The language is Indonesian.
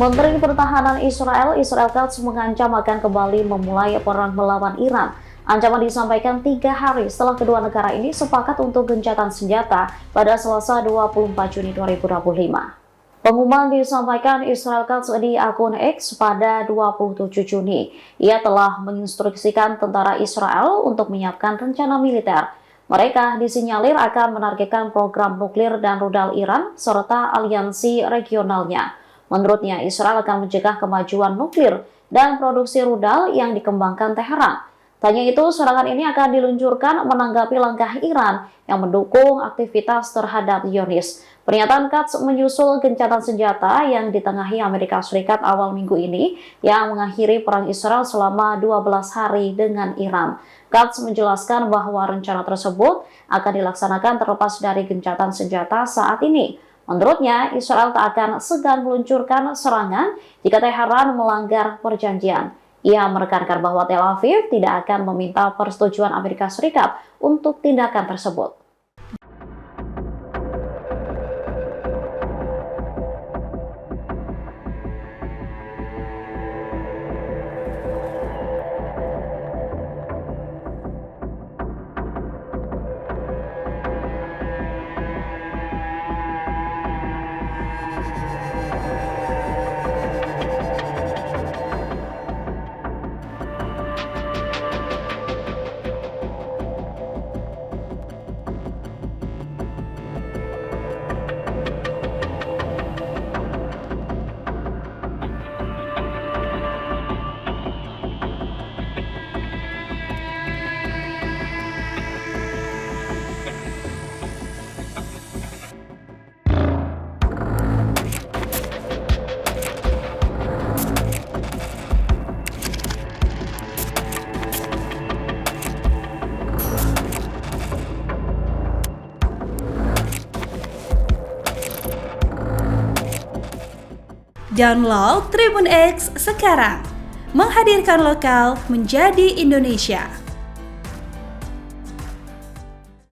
Menteri Pertahanan Israel Katz mengancam akan kembali memulai perang melawan Iran. Ancaman disampaikan 3 hari setelah kedua negara ini sepakat untuk gencatan senjata pada Selasa 24 Juni 2025. Pengumuman disampaikan Israel Katz di akun X pada 27 Juni. Ia telah menginstruksikan tentara Israel untuk menyiapkan rencana militer. Mereka disinyalir akan menargetkan program nuklir dan rudal Iran serta aliansi regionalnya. Menurutnya, Israel akan mencegah kemajuan nuklir dan produksi rudal yang dikembangkan Teheran. Tanya itu, serangan ini akan diluncurkan menanggapi langkah Iran yang mendukung aktivitas terhadap Zionis. Pernyataan Katz menyusul gencatan senjata yang ditengahi Amerika Serikat awal minggu ini yang mengakhiri perang Israel selama 12 hari dengan Iran. Katz menjelaskan bahwa rencana tersebut akan dilaksanakan terlepas dari gencatan senjata saat ini. Menurutnya, Israel tak akan segan meluncurkan serangan jika Teheran melanggar perjanjian. Ia menekankan bahwa Tel Aviv tidak akan meminta persetujuan Amerika Serikat untuk tindakan tersebut. Download Tribun X sekarang, menghadirkan lokal menjadi Indonesia.